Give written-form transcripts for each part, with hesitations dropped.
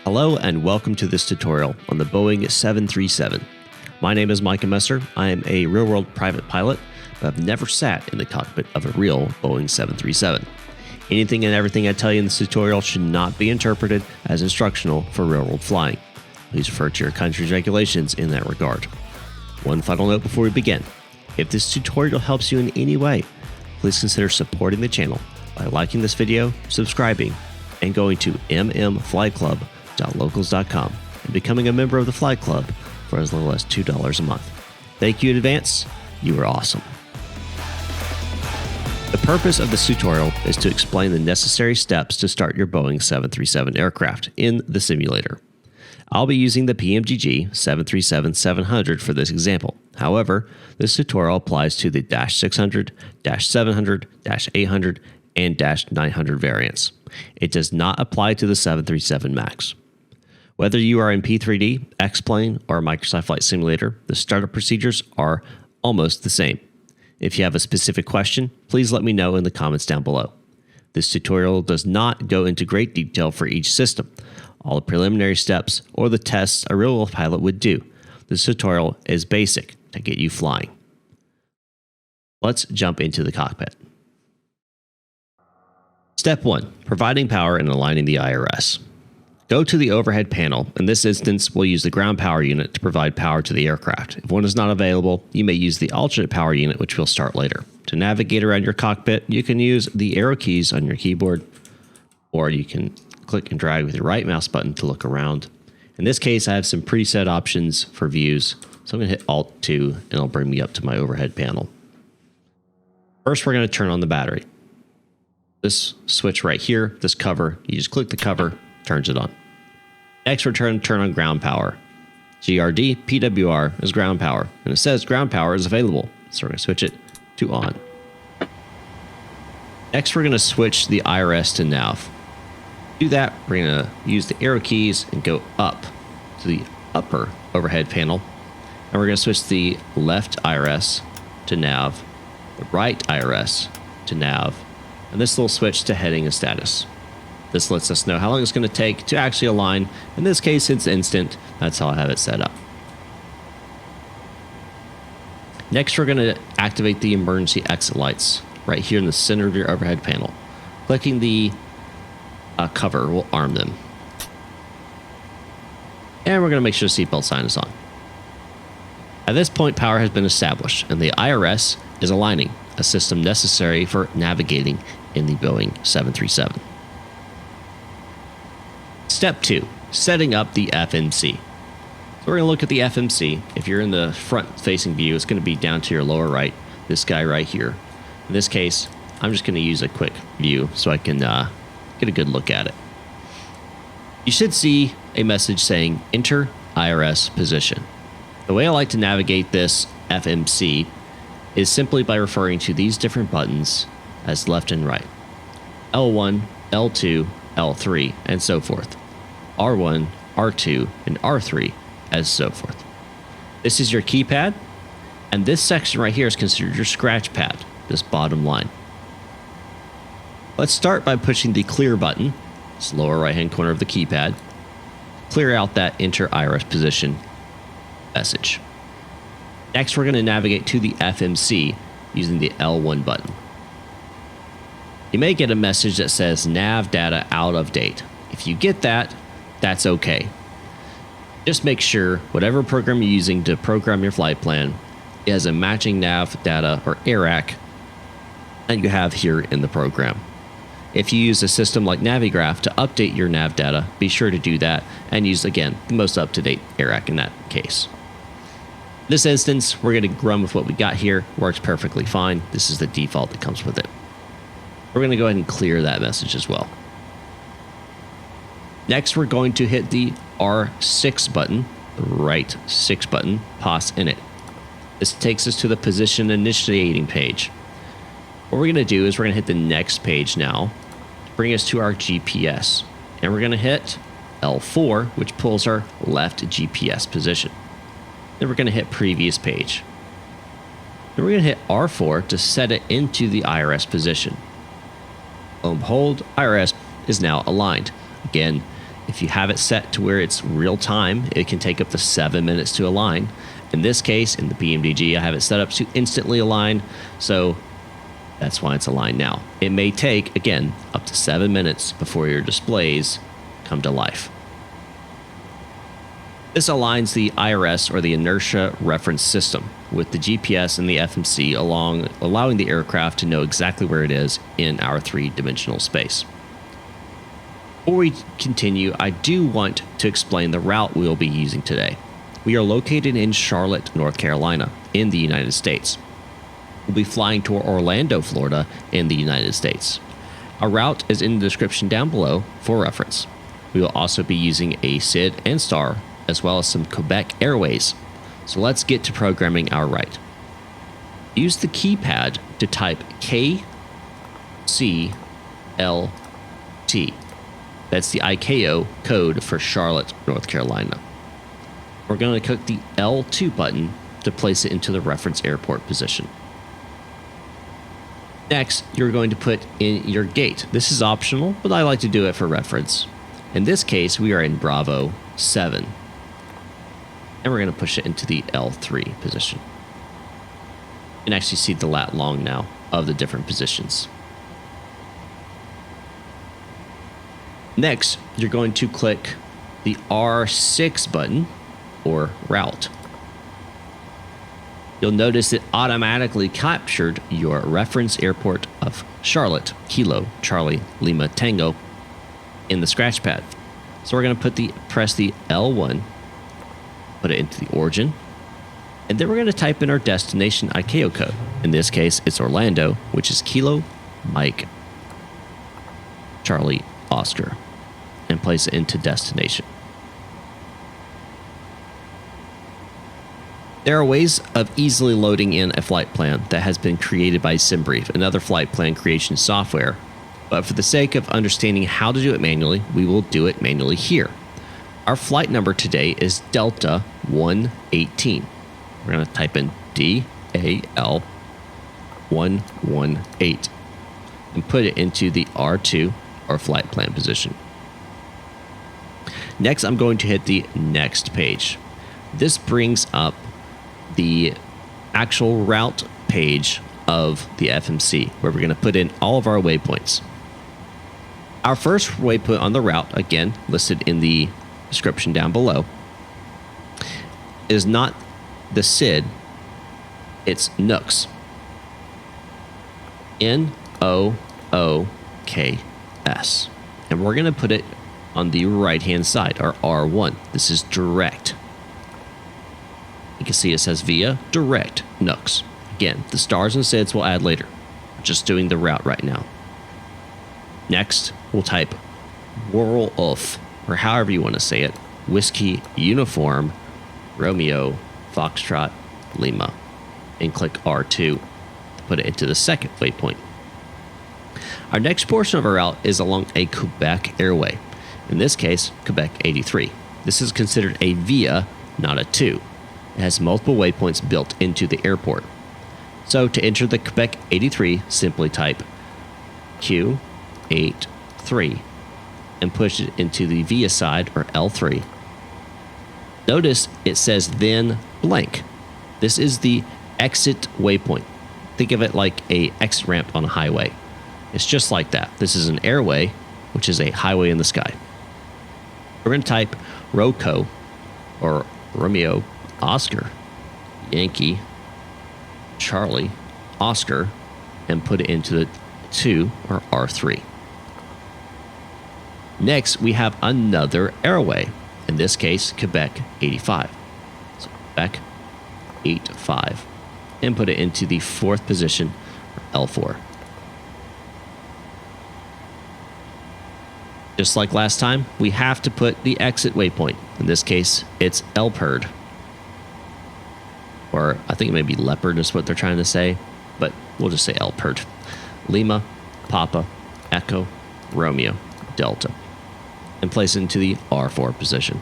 Hello and welcome to this tutorial on the Boeing 737. My name is Micah. I am a real-world private pilot, but I've never sat in the cockpit of a real Boeing 737. Anything and everything I tell you in this tutorial should not be interpreted as instructional for real-world flying. Please refer to your country's regulations in that regard. One final note before we begin. If this tutorial helps you in any way, please consider supporting the channel by liking this video, subscribing, and going to mmflyclub.locals.com and becoming a member of the Fly Club for as little as $2 a month. Thank you in advance. You are awesome. The purpose of this tutorial is to explain the necessary steps to start your Boeing 737 aircraft in the simulator. I'll be using the PMDG 737-700 for this example. However, this tutorial applies to the -600, -700, -800, and -900 variants. It does not apply to the 737 MAX. Whether you are in P3D, X-Plane, or Microsoft Flight Simulator, the startup procedures are almost the same. If you have a specific question, please let me know in the comments down below. This tutorial does not go into great detail for each system, all the preliminary steps or the tests a real-world pilot would do. This tutorial is basic to get you flying. Let's jump into the cockpit. Step 1. Providing power and aligning the IRS. Go to the overhead panel. In this instance, we'll use the ground power unit to provide power to the aircraft. If one is not available, you may use the alternate power unit, which we'll start later. To navigate around your cockpit, you can use the arrow keys on your keyboard, or you can click and drag with your right mouse button to look around. In this case, I have some preset options for views, so I'm going to hit Alt-2 and it'll bring me up to my overhead panel. First, we're going to turn on the battery. This switch right here, this cover, you just click the cover, turns it on. Next, we're turn on ground power. GRD PWR is ground power, and it says ground power is available, so we're going to switch it to on. Next, we're going to switch the IRS to nav. To do that, we're going to use the arrow keys and go up to the upper overhead panel, and we're going to switch the left IRS to nav, the right IRS to nav, and this little switch to heading and status. This lets us know how long it's going to take to actually align. In this case, it's instant. That's how I have it set up. Next, we're going to activate the emergency exit lights right here in the center of your overhead panel. Clicking the cover will arm them. And we're going to make sure the seatbelt sign is on. At this point, power has been established, and the IRS is aligning, a system necessary for navigating in the Boeing 737. Step 2, setting up the FMC. So we're going to look at the FMC. If you're in the front-facing view, it's going to be down to your lower right, this guy right here. In this case, I'm just going to use a quick view so I can get a good look at it. You should see a message saying Enter IRS Position. The way I like to navigate this FMC is simply by referring to these different buttons as left and right. L1, L2, L3, and so forth. R1, R2, and R3, as so forth. This is your keypad, and this section right here is considered your scratch pad, this bottom line. Let's start by pushing the clear button, this lower right hand corner of the keypad, clear out that Enter IRS Position message. Next, we're going to navigate to the FMC using the L1 button. You may get a message that says nav data out of date. If you get that, that's okay. Just make sure whatever program you're using to program your flight plan has a matching nav data or AIRAC that you have here in the program. If you use a system like Navigraph to update your nav data, be sure to do that and use, again, the most up-to-date AIRAC in that case. In this instance, we're going to run with what we got here. Works perfectly fine. This is the default that comes with it. We're going to go ahead and clear that message as well. Next, we're going to hit the R6 button, the right 6 button, POS init. This takes us to the position initiating page. What we're going to do is we're going to hit the next page now to bring us to our GPS. And we're going to hit L4, which pulls our left GPS position. Then we're going to hit previous page. Then we're going to hit R4 to set it into the IRS position. Lo and behold, IRS is now aligned. Again, If you have it set to where it's real time, it can take up to 7 minutes to align. In this case, in the PMDG, I have it set up to instantly align, so that's why it's aligned now. It may take, again, up to 7 minutes before your displays come to life. This aligns the IRS, or the Inertia Reference System, with the GPS and the FMC, allowing the aircraft to know exactly where it is in our three-dimensional space. Before we continue, I do want to explain the route we will be using today. We are located in Charlotte, North Carolina, in the United States. We'll be flying to Orlando, Florida, in the United States. Our route is in the description down below for reference. We will also be using a SID and STAR, as well as some Quebec Airways. So let's get to programming our route. Use the keypad to type KCLT. That's the ICAO code for Charlotte, North Carolina. We're going to click the L2 button to place it into the reference airport position. Next, you're going to put in your gate. This is optional, but I like to do it for reference. In this case, we are in Bravo 7. And we're going to push it into the L3 position. You can actually see the lat long now of the different positions. Next, you're going to click the R6 button, or route. You'll notice it automatically captured your reference airport of Charlotte, Kilo, Charlie, Lima, Tango in the scratch pad. So we're going to press the L1, put it into the origin, and then we're going to type in our destination ICAO code. In this case, it's Orlando, which is Kilo, Mike, Charlie, Oscar, and place it into destination. There are ways of easily loading in a flight plan that has been created by SimBrief, another flight plan creation software. But for the sake of understanding how to do it manually, we will do it manually here. Our flight number today is Delta 118. We're going to type in DAL 118 and put it into the R2, or flight plan position. Next, I'm going to hit the next page. This brings up the actual route page of the FMC, where we're going to put in all of our waypoints. Our first waypoint on the route, again listed in the description down below, is not the SID, it's NOOKS. NOOKS. And we're going to put it on the right hand side, or R1. This is direct. You can see it says via direct NOOKS. Again, the stars and SIDs we'll add later. We're just doing the route right now. Next, we'll type WURFL, or however you want to say it, Whiskey Uniform Romeo Foxtrot Lima, and click R2 to put it into the second waypoint. Our next portion of our route is along a Quebec airway. In this case, Quebec 83. This is considered a via, not a to. It has multiple waypoints built into the airport. So to enter the Quebec 83, simply type Q83 and push it into the via side, or L3. Notice it says then blank. This is the exit waypoint. Think of it like a exit ramp on a highway. It's just like that. This is an airway, which is a highway in the sky. We're going to type ROYCO, or Romeo Oscar Yankee Charlie Oscar, and put it into the 2, or R3. Next, we have another airway. In this case, Quebec 85. So Quebec 85, and put it into the 4th position, or L4. Just like last time, we have to put the exit waypoint. In this case, it's LPERD. Or I think it may be leopard is what they're trying to say, but we'll just say LPERD. Lima, Papa, Echo, Romeo, Delta, and place it into the R4 position.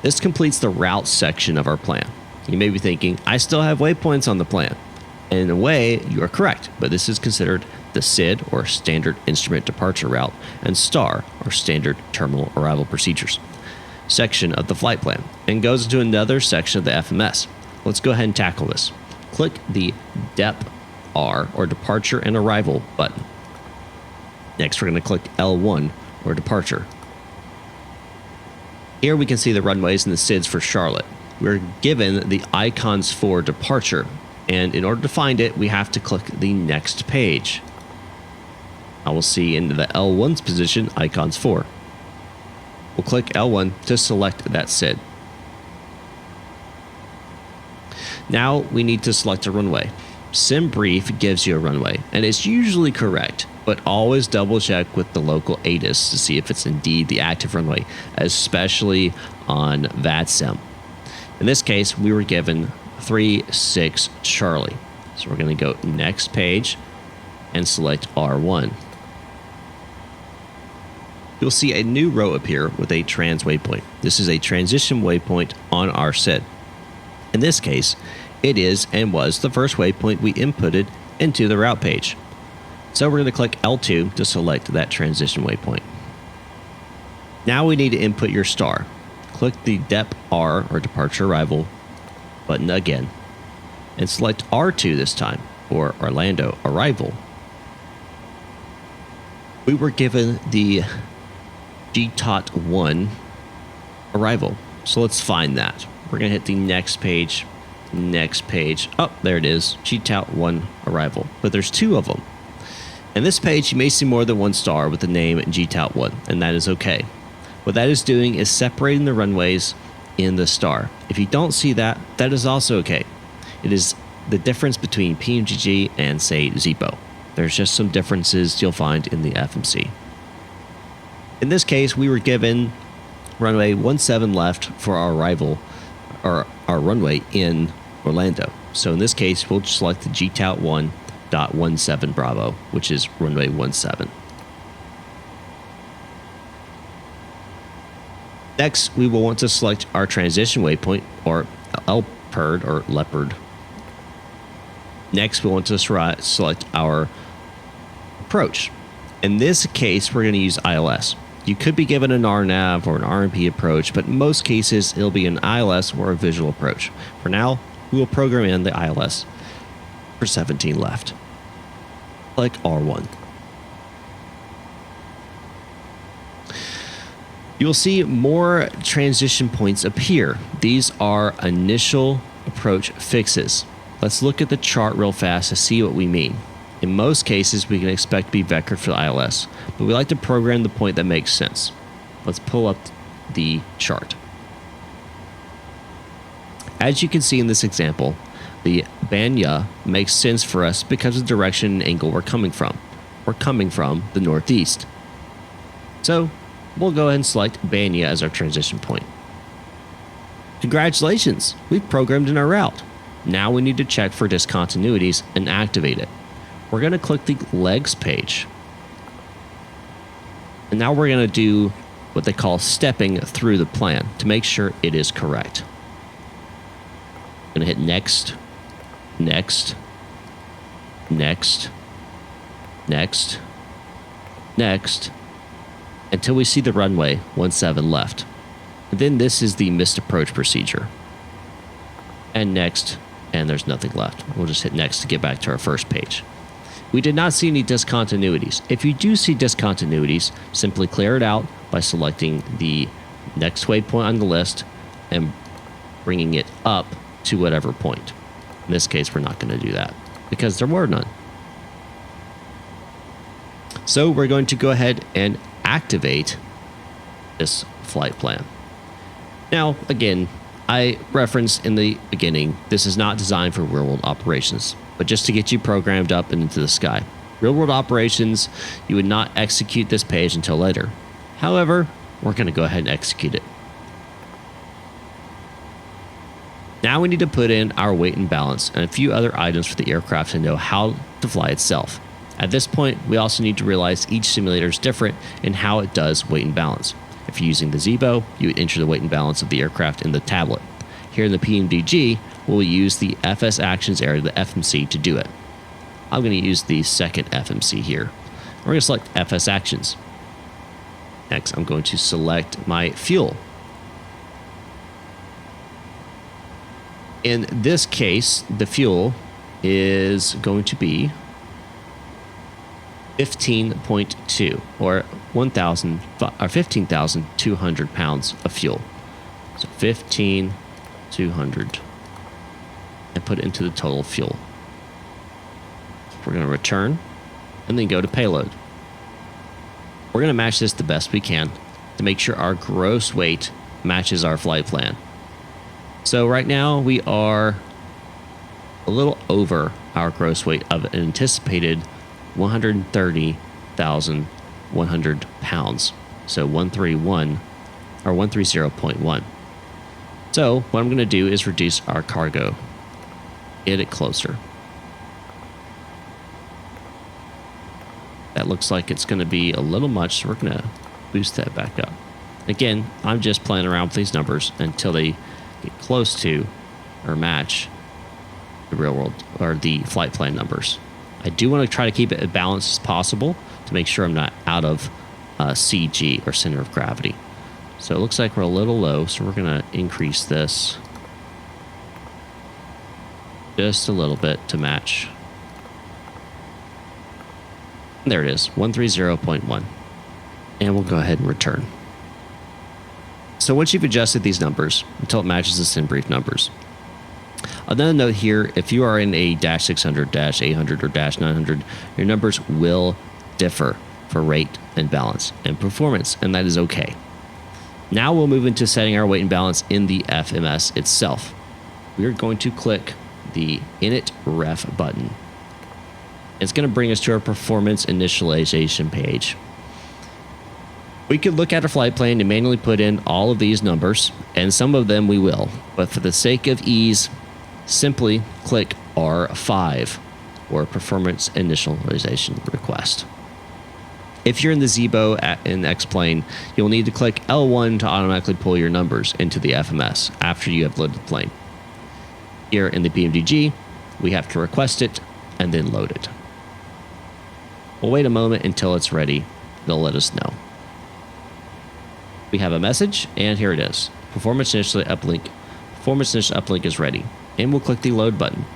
This completes the route section of our plan. You may be thinking, I still have waypoints on the plan. And in a way, you are correct, but this is considered the SID, or Standard Instrument Departure Route, and STAR, or Standard Terminal Arrival Procedures, section of the flight plan, and goes into another section of the FMS. Let's go ahead and tackle this. Click the DEP-R, or Departure and Arrival button. Next, we're going to click L1, or Departure. Here we can see the runways and the SIDs for Charlotte. We're given the icons for departure, and in order to find it, we have to click the next page. I will see in the L1's position icons for. We'll click L1 to select that SID. Now we need to select a runway. SimBrief gives you a runway, and it's usually correct, but always double check with the local ATIS to see if it's indeed the active runway, especially on VADSIM. In this case, we were given 36 Charlie. So we're going to go next page and select R1. You'll see a new row appear with a trans waypoint. This is a transition waypoint on our SID. In this case, it is and was the first waypoint we inputted into the route page. So we're going to click L2 to select that transition waypoint. Now we need to input your STAR. Click the DEP-R, or Departure Arrival button again, and select R2 this time, or Orlando Arrival. We were given the GTOT1 arrival, so let's find that. We're going to hit the next page. Oh, there it is, GTOT1 arrival, but there's two of them. In this page, you may see more than one star with the name GTOT1, and that is okay. What that is doing is separating the runways in the star. If you don't see that, that is also okay. It is the difference between PMDG and, say, ZPO. There's just some differences you'll find in the FMC. In this case, we were given runway 17 left for our arrival, or our runway in Orlando. So in this case, we'll select the GTOT1.17 Bravo, which is runway 17. Next, we will want to select our transition waypoint, or LPERD, or LPERD. Next, we want to select our approach. In this case, we're going to use ILS. You could be given an RNAV or an RMP approach, but in most cases, it'll be an ILS or a visual approach. For now, we will program in the ILS for 17 left. Click R1. You will see more transition points appear. These are initial approach fixes. Let's look at the chart real fast to see what we mean. In most cases, we can expect to be vectored for the ILS, but we like to program the point that makes sense. Let's pull up the chart. As you can see in this example, the Banya makes sense for us because of the direction and angle we're coming from. We're coming from the northeast. So we'll go ahead and select Banya as our transition point. Congratulations, we've programmed in our route. Now we need to check for discontinuities and activate it. We're going to click the legs page. And now we're going to do what they call stepping through the plan to make sure it is correct. I'm going to hit next, next, next, next, next, until we see the runway 17 left. And then this is the missed approach procedure. And next, and there's nothing left. We'll just hit next to get back to our first page. We did not see any discontinuities. If you do see discontinuities, simply clear it out by selecting the next waypoint on the list and bringing it up to whatever point. In this case, we're not going to do that because there were none. So we're going to go ahead and activate this flight plan. Now, again, I referenced in the beginning, this is not designed for real-world operations, but just to get you programmed up and into the sky. Real-world operations, you would not execute this page until later. However, we're going to go ahead and execute it. Now we need to put in our weight and balance and a few other items for the aircraft to know how to fly itself. At this point, we also need to realize each simulator is different in how it does weight and balance. If you're using the ZBO, you would enter the weight and balance of the aircraft in the tablet. Here in the PMDG, we'll use the FS Actions area of the FMC to do it. I'm going to use the second FMC here. We're going to select FS Actions. Next, I'm going to select my fuel. In this case, the fuel is going to be 15.2 or 15,200 pounds of fuel. So 15,200 and put it into the total fuel. We're going to return and then go to payload. We're going to match this the best we can to make sure our gross weight matches our flight plan. So right now we are a little over our gross weight of an anticipated 130,100 pounds. So 131 or 130.1. So what I'm going to do is reduce our cargo. Get it closer. That looks like it's going to be a little much, so we're going to boost that back up. Again, I'm just playing around with these numbers until they get close to or match the real world or the flight plan numbers. I do want to try to keep it as balanced as possible to make sure I'm not out of CG or center of gravity. So it looks like we're a little low, so we're going to increase this just a little bit to match. There it is, 130.1. And we'll go ahead and return. So once you've adjusted these numbers until it matches the sim brief numbers, another note here, if you are in a dash 600, dash 800, or dash 900, your numbers will differ for rate and balance and performance, and that is okay. Now we'll move into setting our weight and balance in the FMS itself. We are going to click the Init Ref button. It's going to bring us to our performance initialization page. We could look at our flight plan and manually put in all of these numbers, and some of them we will, but for the sake of ease, simply click R5 or Performance Initialization Request. If you're in the Zibo in X-Plane, you'll need to click L1 to automatically pull your numbers into the FMS after you have loaded the plane. Here in the PMDG, we have to request it and then load it. We'll wait a moment until it's ready. It'll let us know. We have a message, and here it is. Performance Initial Uplink. Performance Initial Uplink is ready. And we'll click the load button.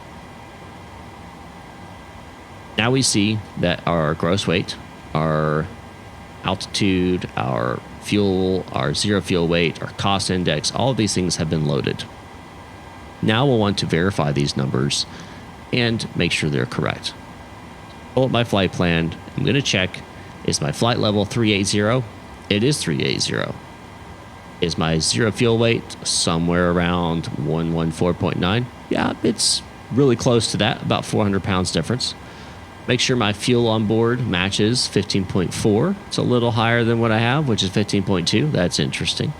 Now we see that our gross weight, our altitude, our fuel, our zero fuel weight, our cost index, all of these things have been loaded. Now we'll want to verify these numbers and make sure they're correct. Pull up my flight plan. I'm going to check, is my flight level 380? It is 380. Is my zero fuel weight somewhere around 114.9? Yeah, it's really close to that, about 400 pounds difference. Make sure my fuel on board matches 15.4. It's a little higher than what I have, which is 15.2. That's interesting.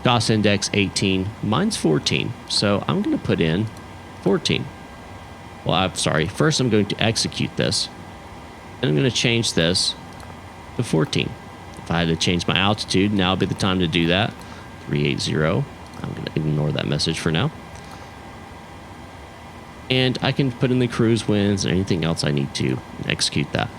Cost index 18. Mine's 14. So I'm going to put in 14. Well, I'm sorry. First, I'm going to execute this. And I'm going to change this to 14. If I had to change my altitude, now would be the time to do that. 380. I'm going to ignore that message for now. And I can put in the cruise winds or anything else I need to execute that.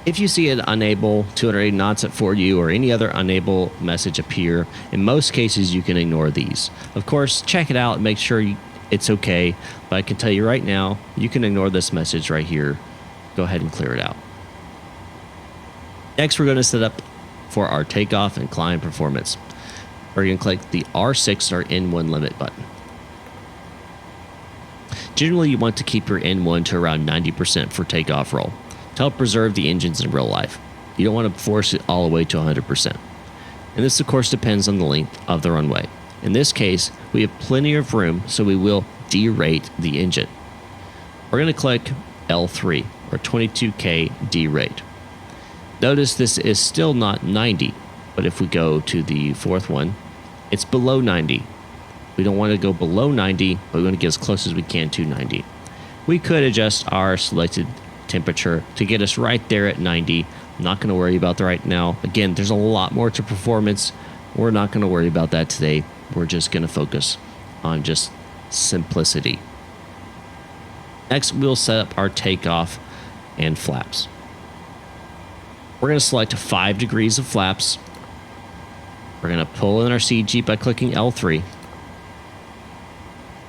If you see an unable 280 knots at 4U or any other unable message appear, in most cases you can ignore these. Of course, check it out and make sure it's okay, but I can tell you right now, you can ignore this message right here. Go ahead and clear it out. Next, we're going to set up for our takeoff and climb performance. We're going to click the R6 or N1 limit button. Generally, you want to keep your N1 to around 90% for takeoff roll to help preserve the engines in real life. You don't want to force it all the way to 100%. And this, of course, depends on the length of the runway. In this case, we have plenty of room, so we will derate the engine. We're going to click L3 or 22K derate. Notice this is still not 90, but if we go to the fourth one, it's below 90. We don't want to go below 90, but we want to get as close as we can to 90. We could adjust our selected temperature to get us right there at 90. I'm not going to worry about that right now. Again, there's a lot more to performance. We're not going to worry about that today. We're just going to focus on just simplicity. Next, we'll set up our takeoff and flaps. We're going to select 5 degrees of flaps. We're going to pull in our CG by clicking L3.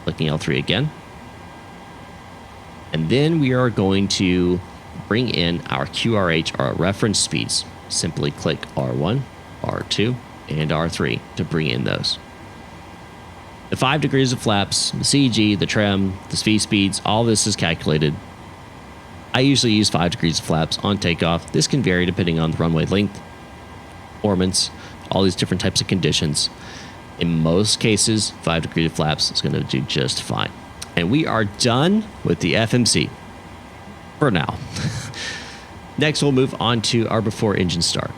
Clicking L3 again. And then we are going to bring in our QRH, our reference speeds. Simply click R1, R2, and R3 to bring in those. The 5 degrees of flaps, the CG, the trim, the speeds, all this is calculated. I usually use 5 degrees of flaps on takeoff. This can vary depending on the runway length, performance, all these different types of conditions. In most cases, 5 degrees of flaps is going to do just fine. And we are done with the FMC for now. Next, we'll move on to our before engine start.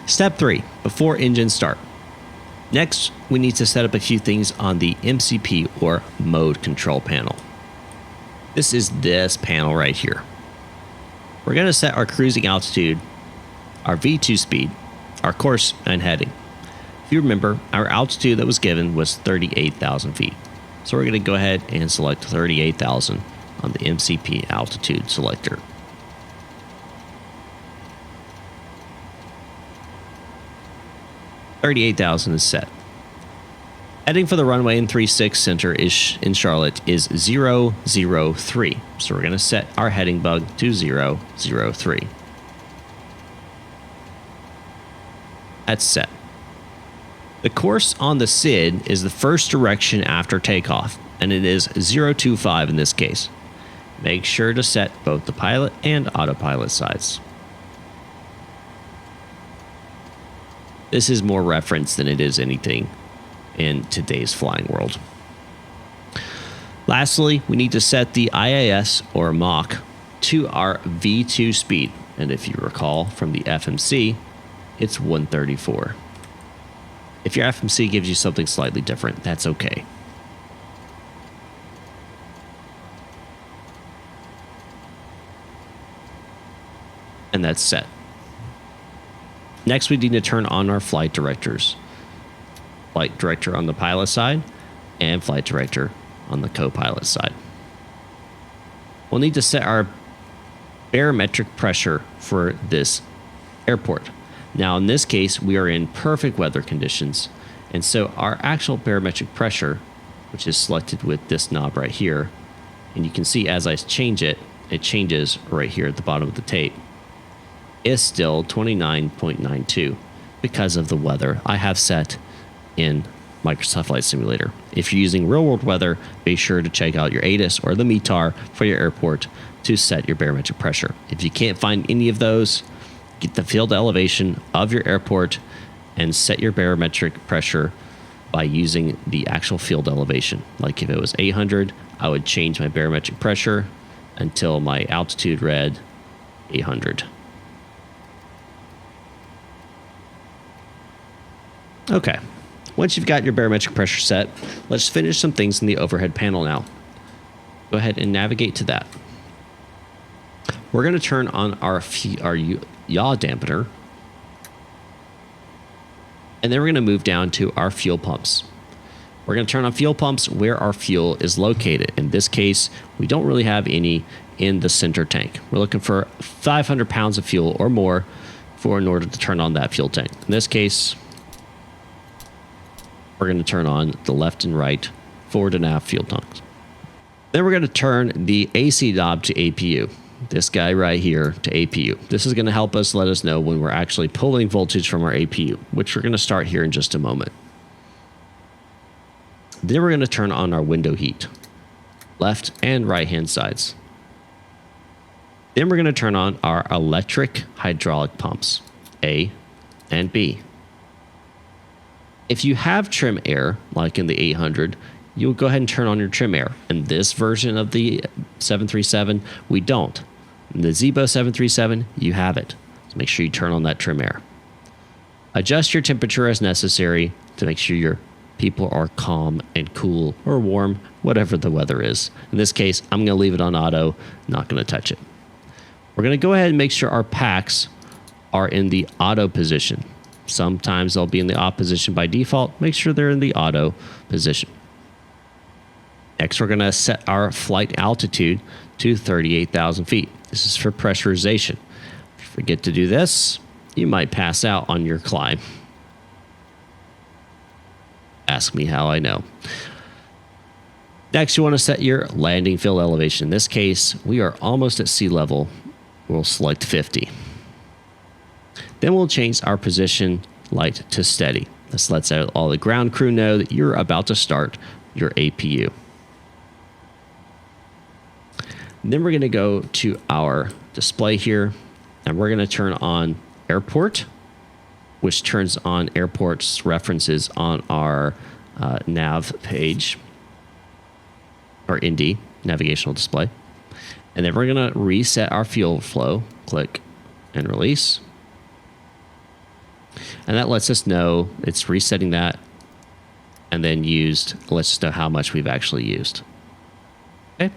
Step 3, before engine start. Next, we need to set up a few things on the MCP or mode control panel. This is this panel right here. We're going to set our cruising altitude, our V2 speed, our course, and heading. If you remember, our altitude that was given was 38,000 feet. So we're going to go ahead and select 38,000 on the MCP altitude selector. $38,000 is set. Heading for the runway in 36 center in Charlotte is 003. So we're going to set our heading bug to 003. That's set. The course on the SID is the first direction after takeoff, and it is 025 in this case. Make sure to set both the pilot and autopilot sides. This is more reference than it is anything in today's flying world. Lastly, we need to set the IAS or Mach to our V2 speed. And if you recall from the FMC, it's 134. If your FMC gives you something slightly different, that's okay. And that's set. Next, we need to turn on our flight directors. Flight director on the pilot side and flight director on the co-pilot side. We'll need to set our barometric pressure for this airport. Now, in this case, we are in perfect weather conditions, and so our actual barometric pressure, which is selected with this knob right here, and you can see as I change it, it changes right here at the bottom of the tape, is still 29.92 because of the weather I have set in Microsoft Flight Simulator. If you're using real-world weather, be sure to check out your ATIS or the METAR for your airport to set your barometric pressure. If you can't find any of those, get the field elevation of your airport and set your barometric pressure by using the actual field elevation. Like if it was 800, I would change my barometric pressure until my altitude read 800. Okay, once you've got your barometric pressure set, let's finish some things in the overhead panel now. Go ahead and navigate to that. We're going to turn on our yaw dampener, and then we're going to move down to our fuel pumps. We're going to turn on fuel pumps where our fuel is located. In this case, we don't really have any in the center tank. We're looking for 500 pounds of fuel or more in order to turn on that fuel tank. In this case, we're going to turn on the left and right forward and aft fuel tanks. Then we're going to turn the AC knob to APU. This guy right here to APU. This is going to help us let us know when we're actually pulling voltage from our APU, which we're going to start here in just a moment. Then we're going to turn on our window heat, left and right hand sides. Then we're going to turn on our electric hydraulic pumps, A and B. If you have trim air, like in the 800, you'll go ahead and turn on your trim air. In this version of the 737, we don't. In the Zibo 737, you have it. So make sure you turn on that trim air. Adjust your temperature as necessary to make sure your people are calm and cool or warm, whatever the weather is. In this case, I'm going to leave it on auto, not going to touch it. We're going to go ahead and make sure our packs are in the auto position. Sometimes they'll be in the off position by default. Make sure they're in the auto position. Next, we're going to set our flight altitude to 38,000 feet. This is for pressurization. If you forget to do this, you might pass out on your climb. Ask me how I know. Next, you want to set your landing field elevation. In this case, we are almost at sea level. We'll select 50. Then we'll change our position light to steady. This lets all the ground crew know that you're about to start your APU. And then we're going to go to our display here, and we're going to turn on airport, which turns on airport's references on our nav page, or ND, navigational display. And then we're going to reset our fuel flow. Click and release. And that lets us know it's resetting that, and then lets us know how much we've actually used. Okay.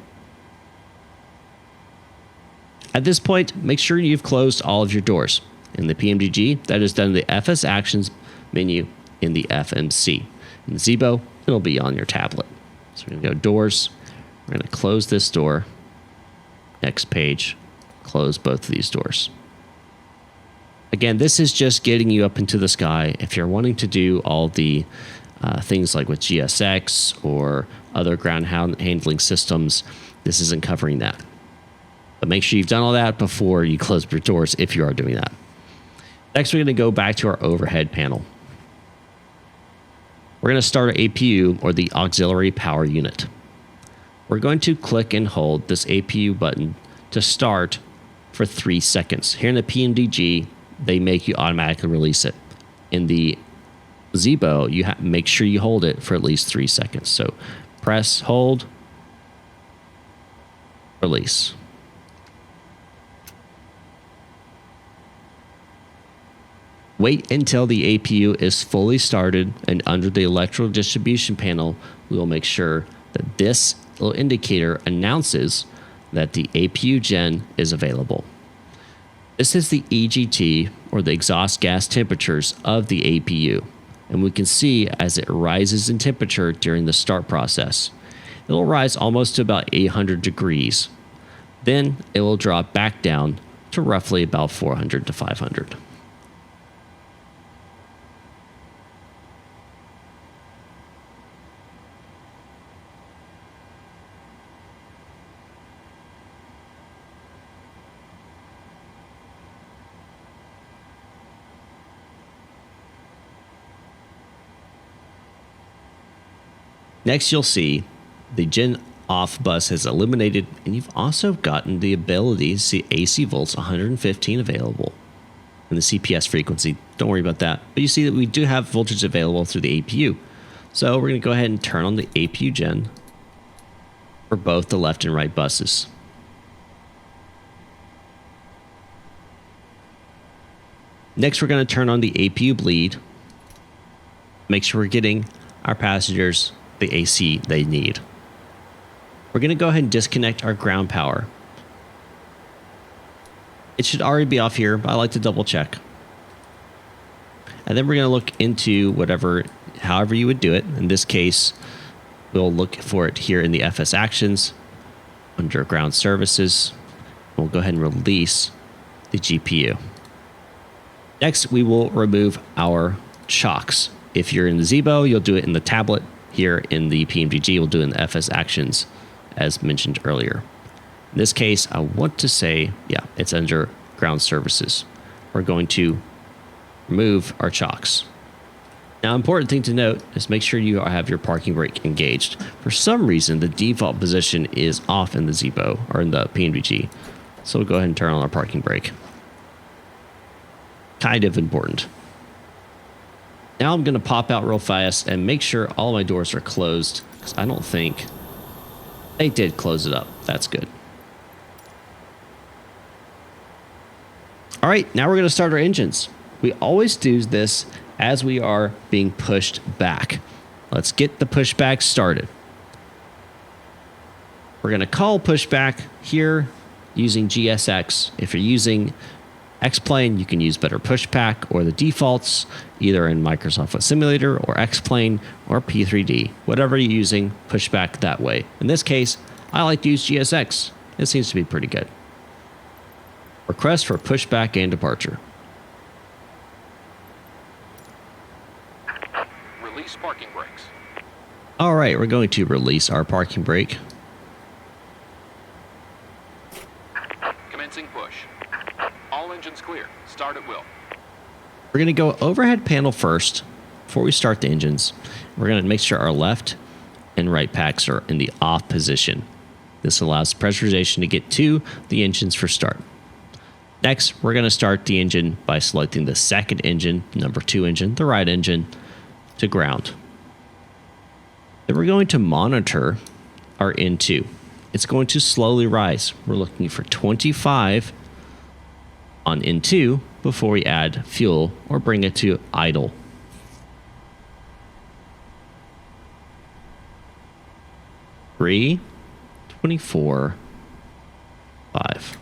At this point, make sure you've closed all of your doors. In the PMDG, that is done in the FS Actions menu in the FMC. In the ZBO, it'll be on your tablet. So we're going to go Doors. We're going to close this door. Next page, close both of these doors. Again, this is just getting you up into the sky. If you're wanting to do all the things like with GSX or other ground handling systems, this isn't covering that. But make sure you've done all that before you close your doors if you are doing that. Next, we're going to go back to our overhead panel. We're going to start our APU, or the auxiliary power unit. We're going to click and hold this APU button to start for 3 seconds. Here in the PMDG, they make you automatically release it. In the ZBO, you make sure you hold it for at least 3 seconds. So press, hold, release. Wait until the APU is fully started, and under the electrical distribution panel, we will make sure that this little indicator announces that the APU gen is available. This is the EGT, or the exhaust gas temperatures of the APU, and we can see as it rises in temperature during the start process. It will rise almost to about 800 degrees. Then it will drop back down to roughly about 400 to 500. Next, you'll see the gen off bus has eliminated, and you've also gotten the ability to see AC volts 115 available. And the CPS frequency, don't worry about that. But you see that we do have voltage available through the APU. So we're going to go ahead and turn on the APU gen for both the left and right buses. Next, we're going to turn on the APU bleed. Make sure we're getting our passengers the AC they need. We're going to go ahead and disconnect our ground power. It should already be off here, but I like to double check. And then we're going to look into however you would do it. In this case, we'll look for it here in the FS Actions under Ground Services. We'll go ahead and release the GPU. Next, we will remove our chocks. If you're in the ZBO, you'll do it in the tablet. Here in the PMDG, we'll do it in the FS Actions, as mentioned earlier. In this case, I want to say, it's under Ground Services. We're going to remove our chocks. Now, important thing to note is make sure you have your parking brake engaged. For some reason, the default position is off in the ZBO, or in the PMDG. So we'll go ahead and turn on our parking brake. Kind of important. Now I'm going to pop out real fast and make sure all my doors are closed, because I don't think they did close it up. That's good. All right, now we're going to start our engines. We always do this as we are being pushed back. Let's get the pushback started. We're going to call pushback here using GSX. If you're using X-Plane, you can use better pushback or the defaults, either in Microsoft Flight Simulator or X-Plane or P3D. Whatever you're using, pushback that way. In this case, I like to use GSX. It seems to be pretty good. Request for pushback and departure. Release parking brakes. All right, we're going to release our parking brake. Commencing push. All engines clear. Start at will. We're going to go overhead panel first before we start the engines. We're going to make sure our left and right packs are in the off position. This allows pressurization to get to the engines for start. Next, we're going to start the engine by selecting the second engine, number 2 engine, the right engine, to ground. Then we're going to monitor our N2. It's going to slowly rise. We're looking for 25 on N2 before we add fuel or bring it to idle. Three, 24, 5.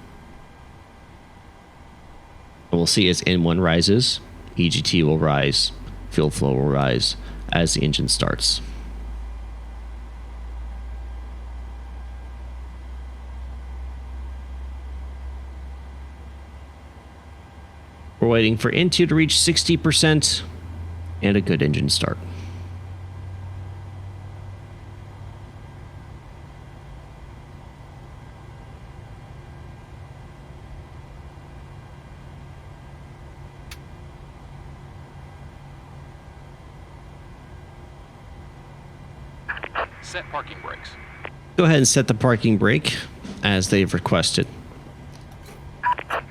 And we'll see as N1 rises, EGT will rise, fuel flow will rise as the engine starts. We're waiting for N2 to reach 60% and a good engine start. Set parking brakes. Go ahead and set the parking brake as they've requested.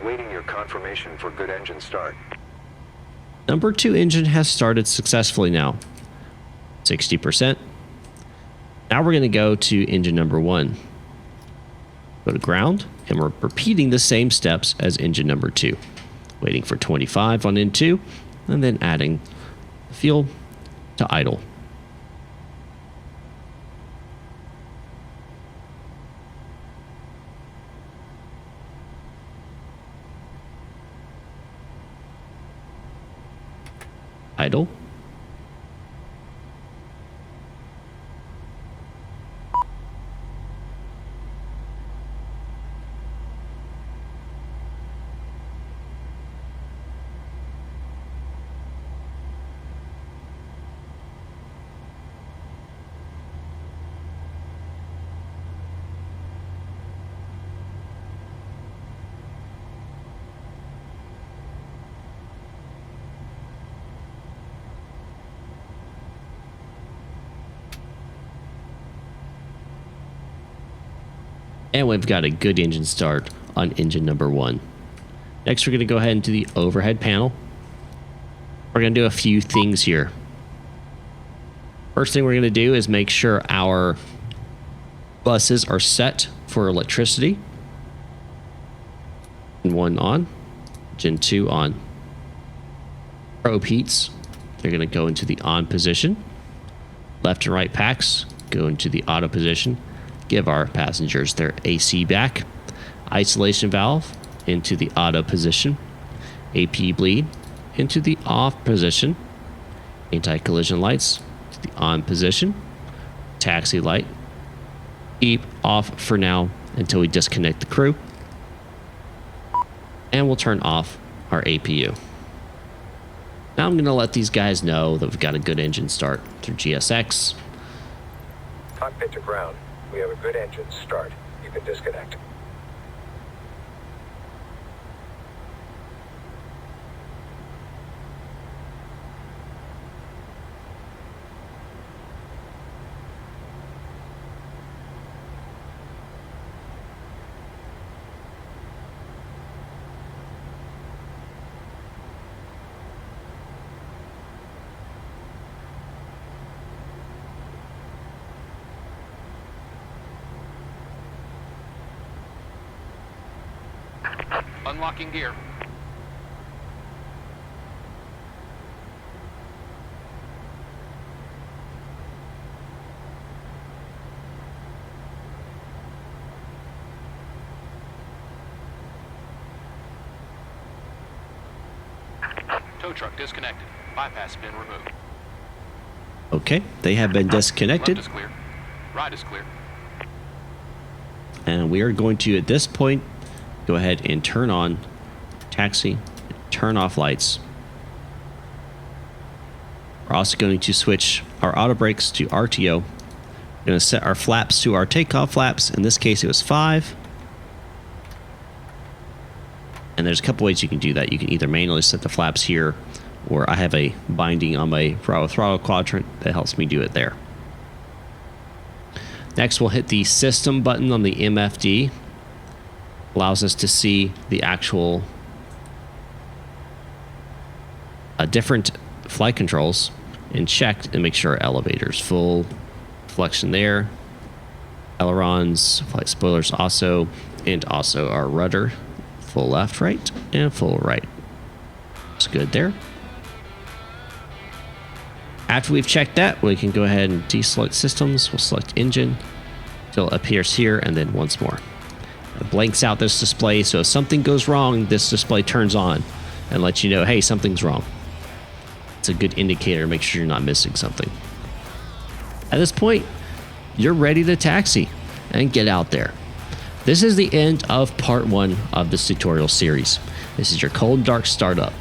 Waiting your confirmation for good engine start. Number 2 engine has started successfully now. 60%. Now we're going to go to engine number 1. Go to ground, and we're repeating the same steps as engine number 2. Waiting for 25 on N2, and then adding fuel to idle. Idle. And we've got a good engine start on engine number 1. Next, we're going to go ahead into the overhead panel. We're going to do a few things here. First thing we're going to do is make sure our buses are set for electricity. Gen 1 on, Gen 2 on. Probe heats, they're going to go into the on position. Left and right packs go into the auto position. Give our passengers their AC back. Isolation valve into the auto position. AP bleed into the off position. Anti-collision lights to the on position. Taxi light keep off for now until we disconnect the crew. And we'll turn off our APU. Now I'm going to let these guys know that we've got a good engine start through GSX. Cockpit to ground. We have a good engine start. You can disconnect. Unlocking gear. tow truck disconnected. Bypass bin removed. Okay, they have been disconnected. Left is clear. Right is clear. And we are going to, at this point, go ahead and turn on taxi, turn off lights. We're also going to switch our auto brakes to RTO. We're going to set our flaps to our takeoff flaps. In this case, it was 5. And there's a couple ways you can do that. You can either manually set the flaps here, or I have a binding on my throttle quadrant that helps me do it there. Next, we'll hit the system button on the MFD. Allows us to see the actual different flight controls and check and make sure our elevator's full. Flexion there. Ailerons, flight spoilers also, and also our rudder. Full left, right, and full right. It's good there. After we've checked that, we can go ahead and deselect systems. We'll select engine until it appears here, and then once more. It blanks out this display, so if something goes wrong, this display turns on and lets you know, hey, something's wrong. It's a good indicator to make sure you're not missing something. At this point, you're ready to taxi and get out there. This is the end of part 1 of this tutorial series. This is your cold and dark startup.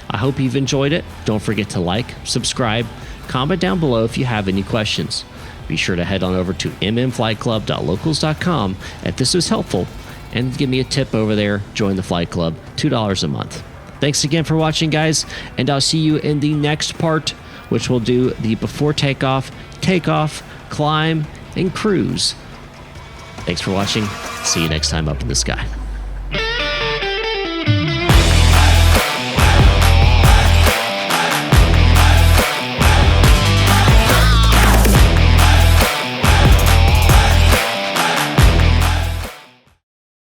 I hope you've enjoyed it. Don't forget to like, subscribe, comment down below if you have any questions. Be sure to head on over to mmflightclub.locals.com if this was helpful, and give me a tip over there. Join the flight club, $2 a month. Thanks again for watching, guys, and I'll see you in the next part, which will do the before takeoff, climb, and cruise. Thanks for watching. See you next time up in the sky.